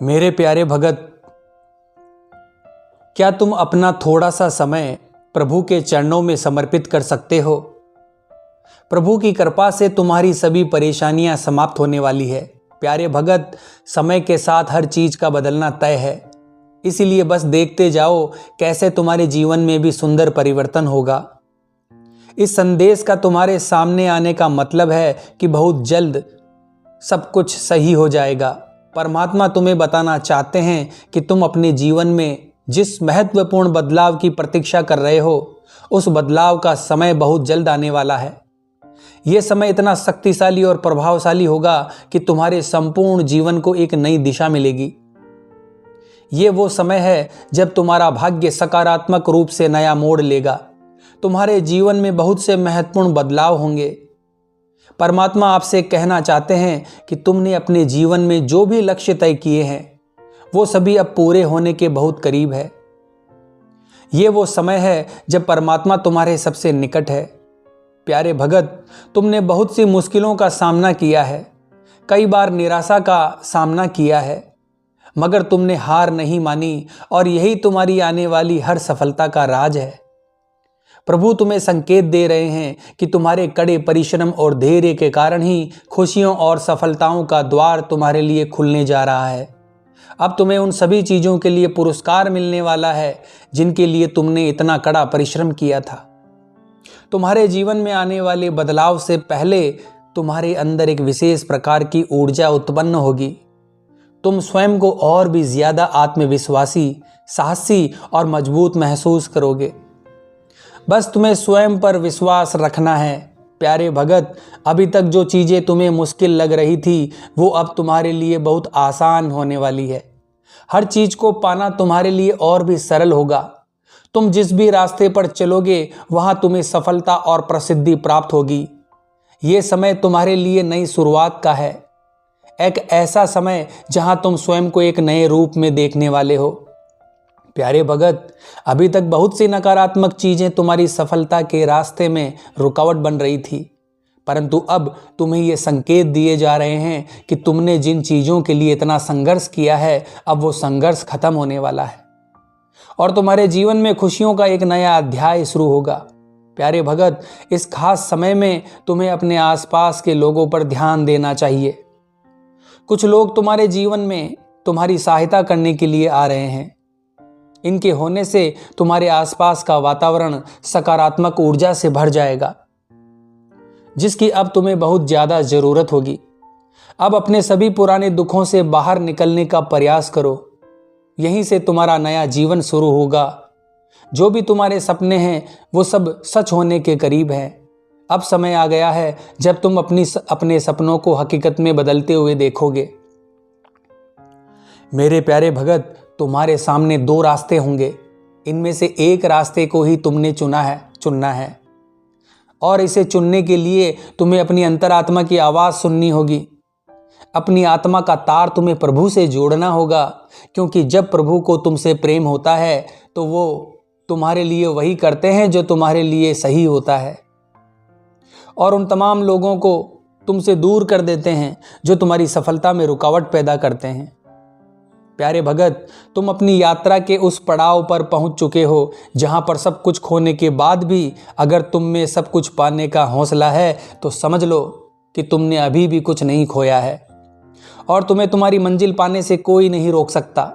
मेरे प्यारे भगत, क्या तुम अपना थोड़ा सा समय प्रभु के चरणों में समर्पित कर सकते हो? प्रभु की कृपा से तुम्हारी सभी परेशानियां समाप्त होने वाली है। प्यारे भगत, समय के साथ हर चीज का बदलना तय है, इसीलिए बस देखते जाओ कैसे तुम्हारे जीवन में भी सुंदर परिवर्तन होगा। इस संदेश का तुम्हारे सामने आने का मतलब है कि बहुत जल्द सब कुछ सही हो जाएगा। परमात्मा तुम्हें बताना चाहते हैं कि तुम अपने जीवन में जिस महत्वपूर्ण बदलाव की प्रतीक्षा कर रहे हो, उस बदलाव का समय बहुत जल्द आने वाला है। यह समय इतना शक्तिशाली और प्रभावशाली होगा कि तुम्हारे संपूर्ण जीवन को एक नई दिशा मिलेगी। ये वो समय है जब तुम्हारा भाग्य सकारात्मक रूप से नया मोड़ लेगा। तुम्हारे जीवन में बहुत से महत्वपूर्ण बदलाव होंगे। परमात्मा आपसे कहना चाहते हैं कि तुमने अपने जीवन में जो भी लक्ष्य तय किए हैं, वो सभी अब पूरे होने के बहुत करीब है। ये वो समय है जब परमात्मा तुम्हारे सबसे निकट है। प्यारे भगत, तुमने बहुत सी मुश्किलों का सामना किया है, कई बार निराशा का सामना किया है, मगर तुमने हार नहीं मानी और यही तुम्हारी आने वाली हर सफलता का राज है। प्रभु तुम्हें संकेत दे रहे हैं कि तुम्हारे कड़े परिश्रम और धैर्य के कारण ही खुशियों और सफलताओं का द्वार तुम्हारे लिए खुलने जा रहा है। अब तुम्हें उन सभी चीज़ों के लिए पुरस्कार मिलने वाला है जिनके लिए तुमने इतना कड़ा परिश्रम किया था। तुम्हारे जीवन में आने वाले बदलाव से पहले तुम्हारे अंदर एक विशेष प्रकार की ऊर्जा उत्पन्न होगी। तुम स्वयं को और भी ज्यादा आत्मविश्वासी, साहसी और मजबूत महसूस करोगे। बस तुम्हें स्वयं पर विश्वास रखना है। प्यारे भगत, अभी तक जो चीज़ें तुम्हें मुश्किल लग रही थी, वो अब तुम्हारे लिए बहुत आसान होने वाली है। हर चीज़ को पाना तुम्हारे लिए और भी सरल होगा। तुम जिस भी रास्ते पर चलोगे, वहाँ तुम्हें सफलता और प्रसिद्धि प्राप्त होगी। ये समय तुम्हारे लिए नई शुरुआत का है, एक ऐसा समय जहाँ तुम स्वयं को एक नए रूप में देखने वाले हो। प्यारे भगत, अभी तक बहुत सी नकारात्मक चीजें तुम्हारी सफलता के रास्ते में रुकावट बन रही थी, परंतु अब तुम्हें ये संकेत दिए जा रहे हैं कि तुमने जिन चीजों के लिए इतना संघर्ष किया है, अब वो संघर्ष खत्म होने वाला है और तुम्हारे जीवन में खुशियों का एक नया अध्याय शुरू होगा। प्यारे भगत, इस खास समय में तुम्हें अपने आसपास के लोगों पर ध्यान देना चाहिए। कुछ लोग तुम्हारे जीवन में तुम्हारी सहायता करने के लिए आ रहे हैं। इनके होने से तुम्हारे आसपास का वातावरण सकारात्मक ऊर्जा से भर जाएगा, जिसकी अब तुम्हें बहुत ज्यादा जरूरत होगी। अब अपने सभी पुराने दुखों से बाहर निकलने का प्रयास करो। यहीं से तुम्हारा नया जीवन शुरू होगा। जो भी तुम्हारे सपने हैं, वो सब सच होने के करीब हैं। अब समय आ गया है जब तुम अपने सपनों को हकीकत में बदलते हुए देखोगे। मेरे प्यारे भगत, तुम्हारे सामने दो रास्ते होंगे। इनमें से एक रास्ते को ही तुमने चुनना है और इसे चुनने के लिए तुम्हें अपनी अंतरात्मा की आवाज़ सुननी होगी। अपनी आत्मा का तार तुम्हें प्रभु से जोड़ना होगा, क्योंकि जब प्रभु को तुमसे प्रेम होता है तो वो तुम्हारे लिए वही करते हैं जो तुम्हारे लिए सही होता है और उन तमाम लोगों को तुमसे दूर कर देते हैं जो तुम्हारी सफलता में रुकावट पैदा करते हैं। प्यारे भगत, तुम अपनी यात्रा के उस पड़ाव पर पहुंच चुके हो जहां पर सब कुछ खोने के बाद भी अगर तुम में सब कुछ पाने का हौसला है, तो समझ लो कि तुमने अभी भी कुछ नहीं खोया है और तुम्हें तुम्हारी मंजिल पाने से कोई नहीं रोक सकता।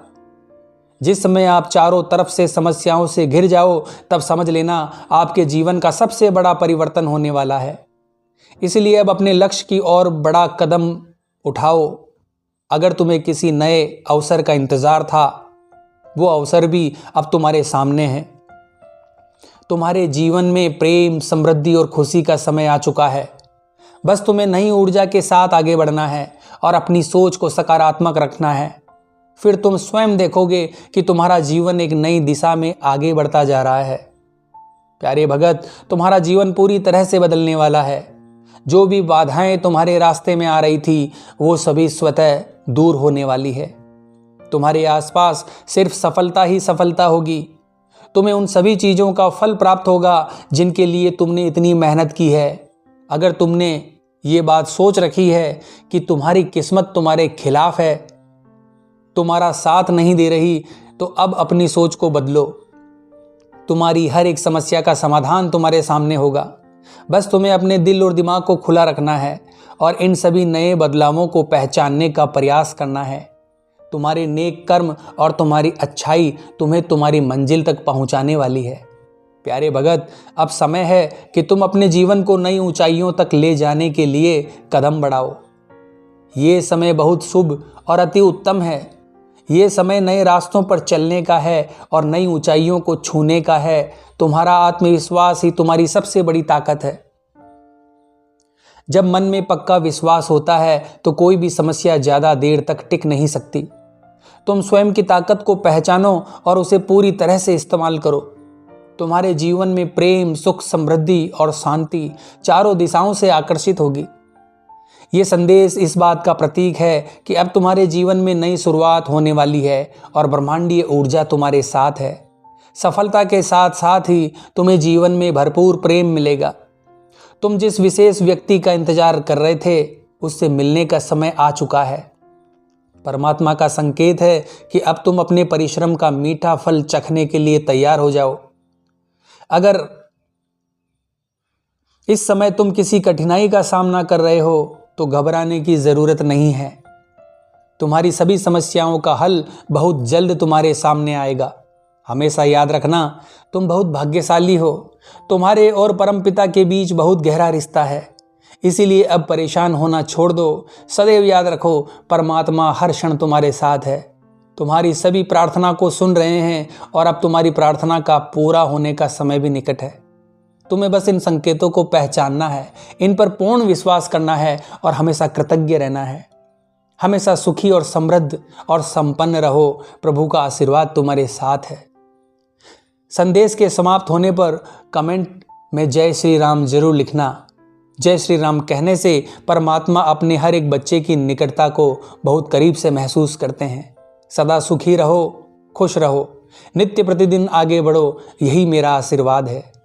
जिस समय आप चारों तरफ से समस्याओं से घिर जाओ, तब समझ लेना आपके जीवन का सबसे बड़ा परिवर्तन होने वाला है। इसलिए अब अपने लक्ष्य की ओर बड़ा कदम उठाओ। अगर तुम्हें किसी नए अवसर का इंतजार था, वो अवसर भी अब तुम्हारे सामने है। तुम्हारे जीवन में प्रेम, समृद्धि और खुशी का समय आ चुका है। बस तुम्हें नई ऊर्जा के साथ आगे बढ़ना है और अपनी सोच को सकारात्मक रखना है। फिर तुम स्वयं देखोगे कि तुम्हारा जीवन एक नई दिशा में आगे बढ़ता जा रहा है। प्यारे भगत, तुम्हारा जीवन पूरी तरह से बदलने वाला है। जो भी बाधाएं तुम्हारे रास्ते में आ रही थी, वो सभी स्वतः दूर होने वाली है। तुम्हारे आसपास सिर्फ सफलता ही सफलता होगी। तुम्हें उन सभी चीज़ों का फल प्राप्त होगा जिनके लिए तुमने इतनी मेहनत की है। अगर तुमने ये बात सोच रखी है कि तुम्हारी किस्मत तुम्हारे खिलाफ है, तुम्हारा साथ नहीं दे रही तो अब अपनी सोच को बदलो। तुम्हारी हर एक समस्या का समाधान तुम्हारे सामने होगा। बस तुम्हें अपने दिल और दिमाग को खुला रखना है और इन सभी नए बदलावों को पहचानने का प्रयास करना है। तुम्हारे नेक कर्म और तुम्हारी अच्छाई तुम्हें तुम्हारी मंजिल तक पहुंचाने वाली है। प्यारे भगत, अब समय है कि तुम अपने जीवन को नई ऊंचाइयों तक ले जाने के लिए कदम बढ़ाओ। ये समय बहुत शुभ और अति उत्तम है। ये समय नए रास्तों पर चलने का है और नई ऊंचाइयों को छूने का है। तुम्हारा आत्मविश्वास ही तुम्हारी सबसे बड़ी ताकत है। जब मन में पक्का विश्वास होता है तो कोई भी समस्या ज्यादा देर तक टिक नहीं सकती। तुम स्वयं की ताकत को पहचानो और उसे पूरी तरह से इस्तेमाल करो। तुम्हारे जीवन में प्रेम, सुख, समृद्धि और शांति चारों दिशाओं से आकर्षित होगी। ये संदेश इस बात का प्रतीक है कि अब तुम्हारे जीवन में नई शुरुआत होने वाली है और ब्रह्मांडीय ऊर्जा तुम्हारे साथ है। सफलता के साथ साथ ही तुम्हें जीवन में भरपूर प्रेम मिलेगा। तुम जिस विशेष व्यक्ति का इंतजार कर रहे थे उससे मिलने का समय आ चुका है। परमात्मा का संकेत है कि अब तुम अपने परिश्रम का मीठा फल चखने के लिए तैयार हो जाओ। अगर इस समय तुम किसी कठिनाई का सामना कर रहे हो तो घबराने की जरूरत नहीं है। तुम्हारी सभी समस्याओं का हल बहुत जल्द तुम्हारे सामने आएगा। हमेशा याद रखना, तुम बहुत भाग्यशाली हो। तुम्हारे और परमपिता के बीच बहुत गहरा रिश्ता है। इसीलिए अब परेशान होना छोड़ दो। सदैव याद रखो, परमात्मा हर क्षण तुम्हारे साथ है। तुम्हारी सभी प्रार्थना को सुन रहे हैं और अब तुम्हारी प्रार्थना का पूरा होने का समय भी निकट है। तुम्हें बस इन संकेतों को पहचानना है, इन पर पूर्ण विश्वास करना है और हमेशा कृतज्ञ रहना है। हमेशा सुखी और समृद्ध और संपन्न रहो। प्रभु का आशीर्वाद तुम्हारे साथ है। संदेश के समाप्त होने पर कमेंट में जय श्री राम जरूर लिखना। जय श्री राम कहने से परमात्मा अपने हर एक बच्चे की निकटता को बहुत करीब से महसूस करते हैं। सदा सुखी रहो, खुश रहो, नित्य प्रतिदिन आगे बढ़ो, यही मेरा आशीर्वाद है।